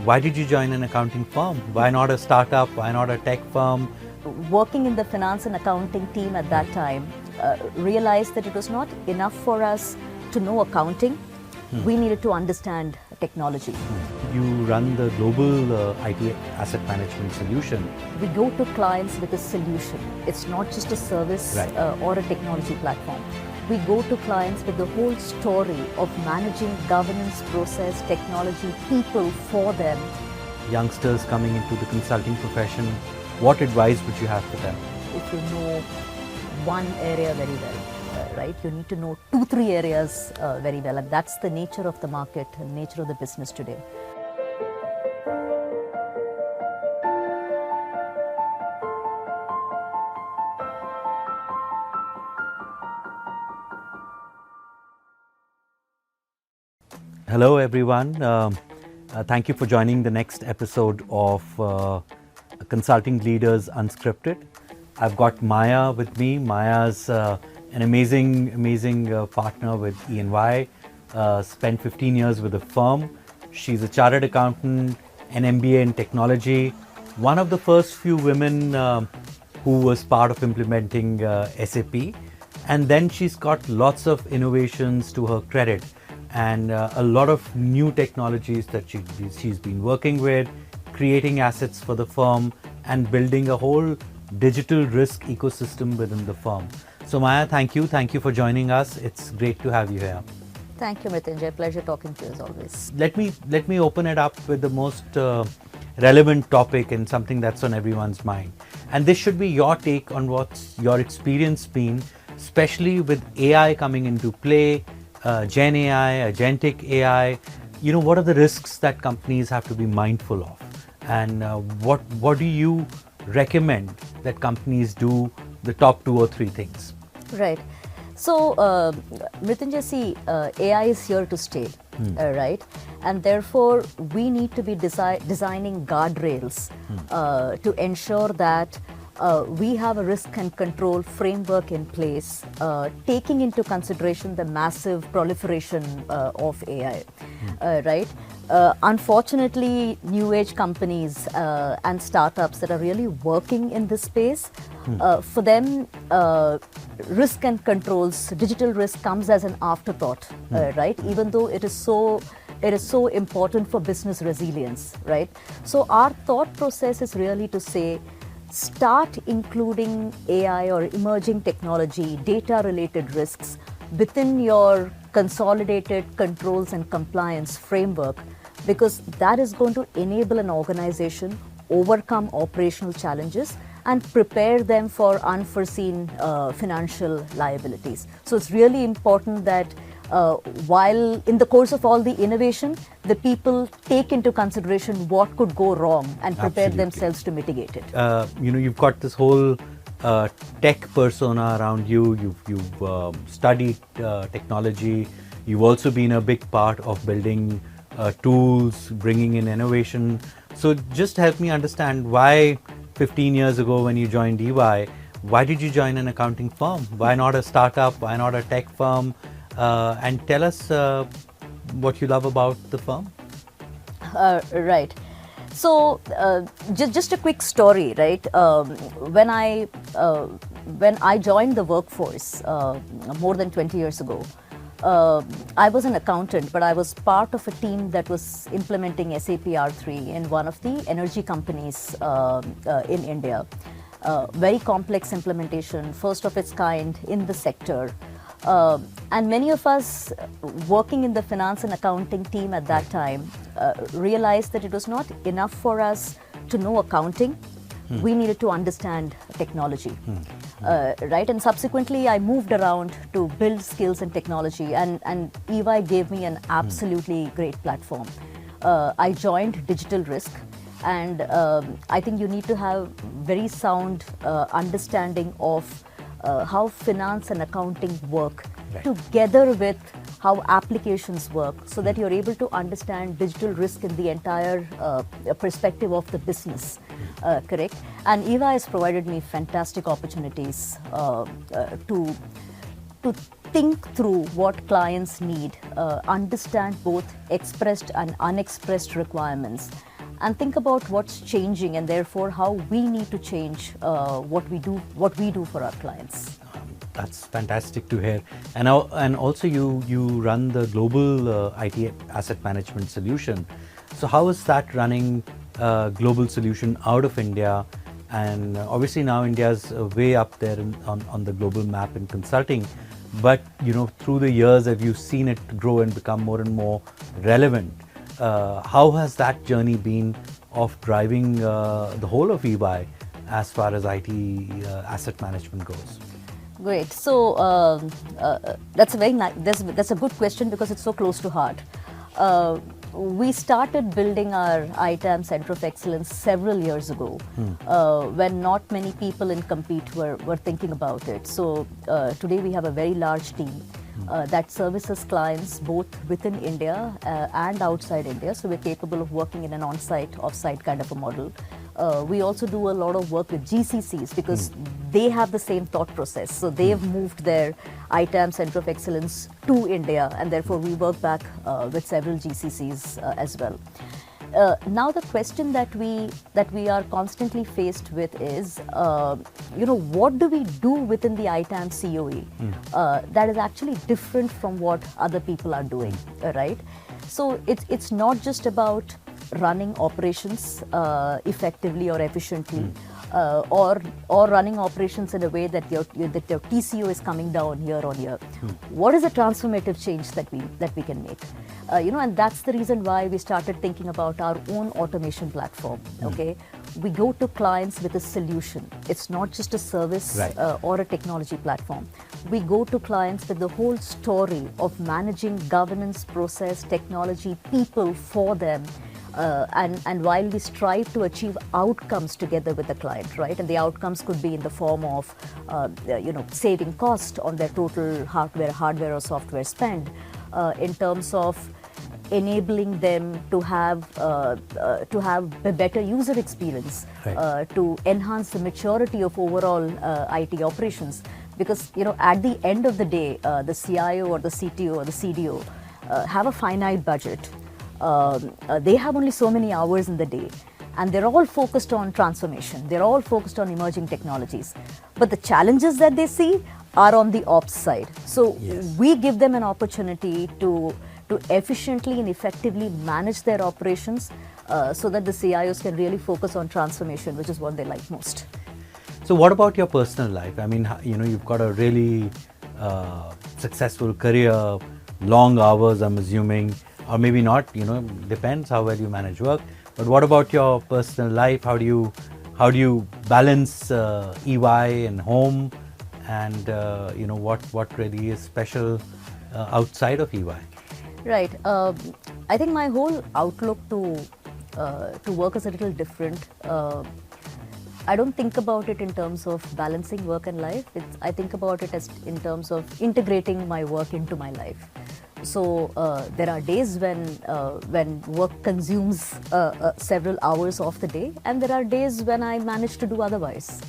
Why did you join an accounting firm? Why not a startup? Why not a tech firm? Working in the finance and accounting team at that time, realized that it was not enough for us to know accounting. We needed to understand technology. You run the global IT asset management solution. We go to clients with a solution. It's not just a service or a technology platform. We go to clients with the whole story of managing governance, process, technology, people for them. Youngsters coming into the consulting profession, what advice would you have for them? If you know one area very well, right, you need to know 2-3 areas very well, and that's the nature of the market and nature of the business today. Hello everyone, thank you for joining the next episode of Consulting Leaders Unscripted. I've got Maya with me. Maya's an amazing partner with E&Y, spent 15 years with the firm. She's a chartered accountant, an MBA in technology, one of the first few women who was part of implementing SAP. And then she's got lots of innovations to her credit and a lot of new technologies that she's been working with, creating assets for the firm and building a whole digital risk ecosystem within the firm. So Maya, thank you for joining us. It's great to have you here. Thank you, Mrityunjay. Pleasure talking to you as always. Let me open it up with the most relevant topic and something that's on everyone's mind. And this should be your take on what's your experience been, especially with AI coming into play, Gen AI, agentic AI. You know, what are the risks that companies have to be mindful of? And what do you recommend that companies do, the top 2 or 3 things? Right. So, Mrityunjay, see, AI is here to stay, right? And therefore, we need to be designing guardrails to ensure that we have a risk and control framework in place, taking into consideration the massive proliferation of AI, right? Unfortunately, new age companies and startups that are really working in this space, for them, risk and controls, digital risk comes as an afterthought, right? Even though it is so important for business resilience, right? So our thought process is really to say, start including AI or emerging technology, data-related risks within your consolidated controls and compliance framework, because that is going to enable an organization overcome operational challenges and prepare them for unforeseen financial liabilities. So it's really important that while in the course of all the innovation, the people take into consideration what could go wrong and prepare themselves to mitigate it. You know, you've got this whole tech persona around you. You've studied technology. You've also been a big part of building tools, bringing in innovation. So just help me understand why 15 years ago when you joined EY, why did you join an accounting firm? Why not a startup? Why not a tech firm? And tell us what you love about the firm. Right. So just a quick story, right? When I joined the workforce more than 20 years ago, I was an accountant, but I was part of a team that was implementing SAP R3 in one of the energy companies in India. Very complex implementation, first of its kind in the sector. And many of us working in the finance and accounting team at that time realized that it was not enough for us to know accounting. We needed to understand technology, right? And subsequently, I moved around to build skills in technology, and EY gave me an absolutely great platform. I joined Digital Risk, and I think you need to have very sound understanding of how finance and accounting work together with how applications work, so that you're able to understand digital risk in the entire perspective of the business, correct? And EY has provided me fantastic opportunities to think through what clients need, understand both expressed and unexpressed requirements, and think about what's changing, and therefore how we need to change what we do for our clients. That's fantastic to hear. And also you run the global IT asset management solution. So how is that running global solution out of India? And obviously now India's way up there on the global map in consulting. But through the years, have you seen it grow and become more and more relevant? How has that journey been of driving the whole of EY as far as IT asset management goes? Great. So that's a very nice. That's a good question because it's so close to heart. We started building our ITAM Center of Excellence several years ago, when not many people in Compete were thinking about it. So today we have a very large team that services clients both within India and outside India. So we're capable of working in an on-site, off-site kind of a model. We also do a lot of work with GCCs because they have the same thought process. So they've moved their ITAM Center of Excellence to India, and therefore we work back with several GCCs as well. Now the question that we are constantly faced with is, what do we do within the ITAM COE that is actually different from what other people are doing, right? So it's not just about running operations effectively or efficiently, or running operations in a way that your TCO is coming down year on year. What is a transformative change that we can make? And that's the reason why we started thinking about our own automation platform. Okay, we go to clients with a solution. It's not just a service or a technology platform. We go to clients with the whole story of managing governance, process, technology, people for them. And while we strive to achieve outcomes together with the client, right? And the outcomes could be in the form of, saving cost on their total hardware or software spend, in terms of enabling them to have a better user experience, to enhance the maturity of overall IT operations. Because at the end of the day, the CIO or the CTO or the CDO have a finite budget. They have only so many hours in the day, and they're all focused on transformation. They're all focused on emerging technologies. But the challenges that they see are on the ops side. So we give them an opportunity to efficiently and effectively manage their operations so that the CIOs can really focus on transformation, which is what they like most. So what about your personal life? I mean, you've got a really successful career, long hours, I'm assuming. Or maybe not, depends how well you manage work. But what about your personal life? How do you balance EY and home, and what really is special outside of EY? Right. I think my whole outlook to work is a little different. I don't think about it in terms of balancing work and life. I think about it as in terms of integrating my work into my life. So there are days when work consumes several hours of the day, and there are days when I manage to do otherwise.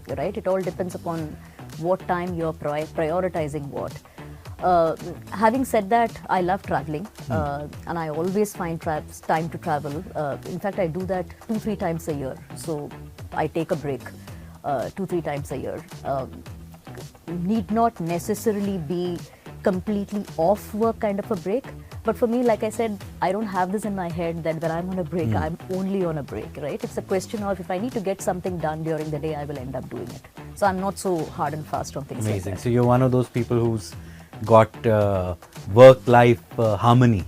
Right? It all depends upon what time you're prioritizing what. Having said that, I love traveling, and I always find time to travel. In fact, I do that 2-3 times a year. So I take a break 2-3 times a year. Need not necessarily be completely off work kind of a break, but for me, like I said, I don't have this in my head that when I'm on a break, I'm only on a break, right? It's a question of if I need to get something done during the day, I will end up doing it. So I'm not so hard and fast on things. Amazing. Like that. So you're one of those people who's got work-life harmony,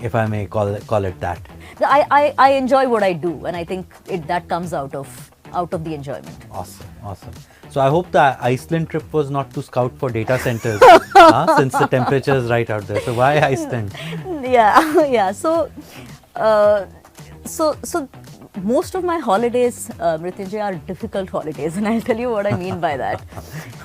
if I may call it that. I enjoy what I do, and I think that comes out of the enjoyment. Awesome. So I hope the Iceland trip was not to scout for data centers, since the temperature is right out there. So why Iceland? Yeah. So most of my holidays, Mrityunjay, are difficult holidays, and I'll tell you what I mean by that.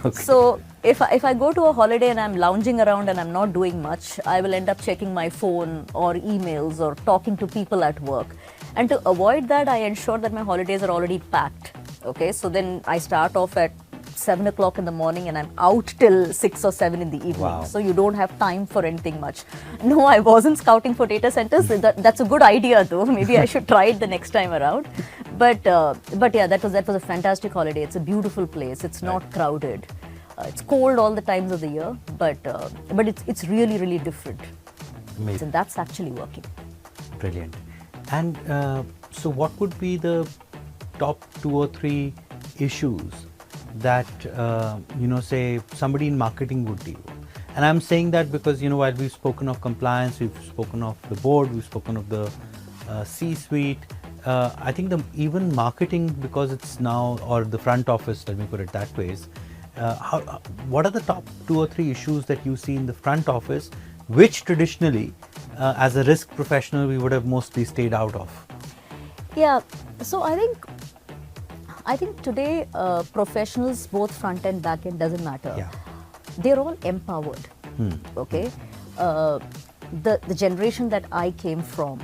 Okay. So if I go to a holiday and I'm lounging around and I'm not doing much, I will end up checking my phone or emails or talking to people at work. And to avoid that, I ensure that my holidays are already packed. Okay, so then I start off at 7 o'clock in the morning and I'm out till 6 or 7 in the evening. Wow. So you don't have time for anything much. No, I wasn't scouting for data centers. That's a good idea though. Maybe I should try it the next time around. But yeah, that was a fantastic holiday. It's a beautiful place. It's not crowded. It's cold all the times of the year, but it's really, really different. Amazing. And that's actually working. Brilliant. And so what would be the top 2 or 3 issues that, say somebody in marketing would deal with? And I'm saying that because, while we've spoken of compliance, we've spoken of the board, we've spoken of the C-suite, I think even marketing, because it's now, or the front office, let me put it that way, what are the top 2 or 3 issues that you see in the front office, which traditionally, as a risk professional, we would have mostly stayed out of? Yeah, so I think today professionals, both front end, back end, doesn't matter. Yeah. They're all empowered. Okay, the generation that I came from,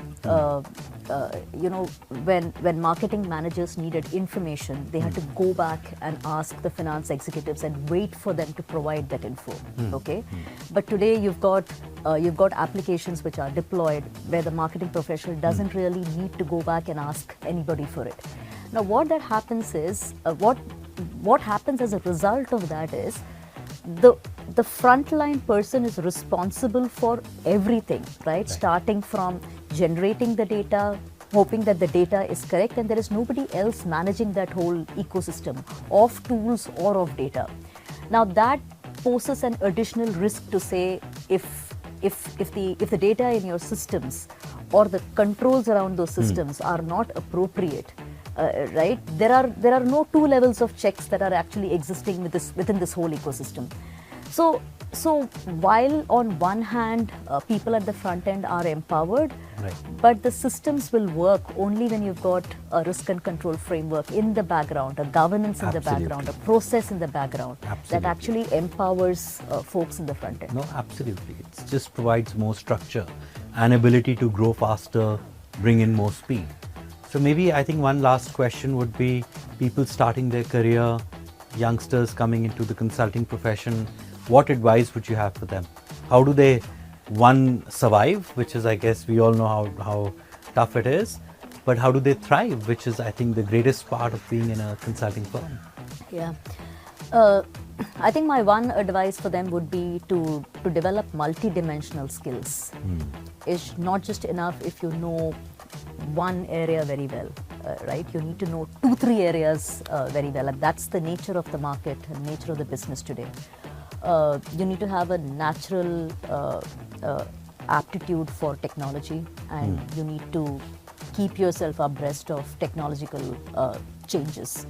when marketing managers needed information, they had to go back and ask the finance executives and wait for them to provide that info. Okay, but today you've got applications which are deployed where the marketing professional doesn't really need to go back and ask anybody for it. Now, what that happens is what happens as a result of that is the frontline person is responsible for everything, right? Starting from generating the data, hoping that the data is correct, and there is nobody else managing that whole ecosystem of tools or of data. Now that poses an additional risk to say if the data in your systems or the controls around those systems are not appropriate, right? There are no 2 levels of checks that are actually existing within this whole ecosystem. So while on one hand people at the front end are empowered, but the systems will work only when you've got a risk and control framework in the background, a governance in the background, a process in the background that actually empowers folks in the front end. No, absolutely. It just provides more structure and ability to grow faster, bring in more speed. So maybe I think one last question would be people starting their career, youngsters coming into the consulting profession, what advice would you have for them? How do they, one, survive, which is, I guess, we all know how tough it is, but how do they thrive, which is, I think, the greatest part of being in a consulting firm? Yeah. I think my one advice for them would be to develop multi-dimensional skills. It's not just enough if you know one area very well, right? You need to know 2-3 areas very well, and that's the nature of the market and nature of the business today. You need to have a natural aptitude for technology, and you need to keep yourself abreast of technological changes.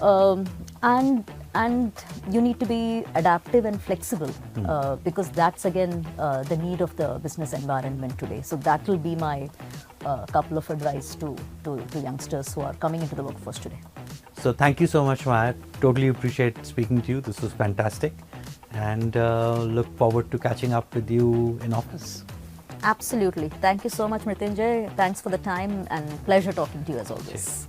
And you need to be adaptive and flexible because that's again the need of the business environment today. So that will be my couple of advice to youngsters who are coming into the workforce today. So thank you so much, Maya. Totally appreciate speaking to you. This was fantastic, and look forward to catching up with you in office. Absolutely. Thank you so much, Mrityunjay. Thanks for the time and pleasure talking to you as always. Cheers.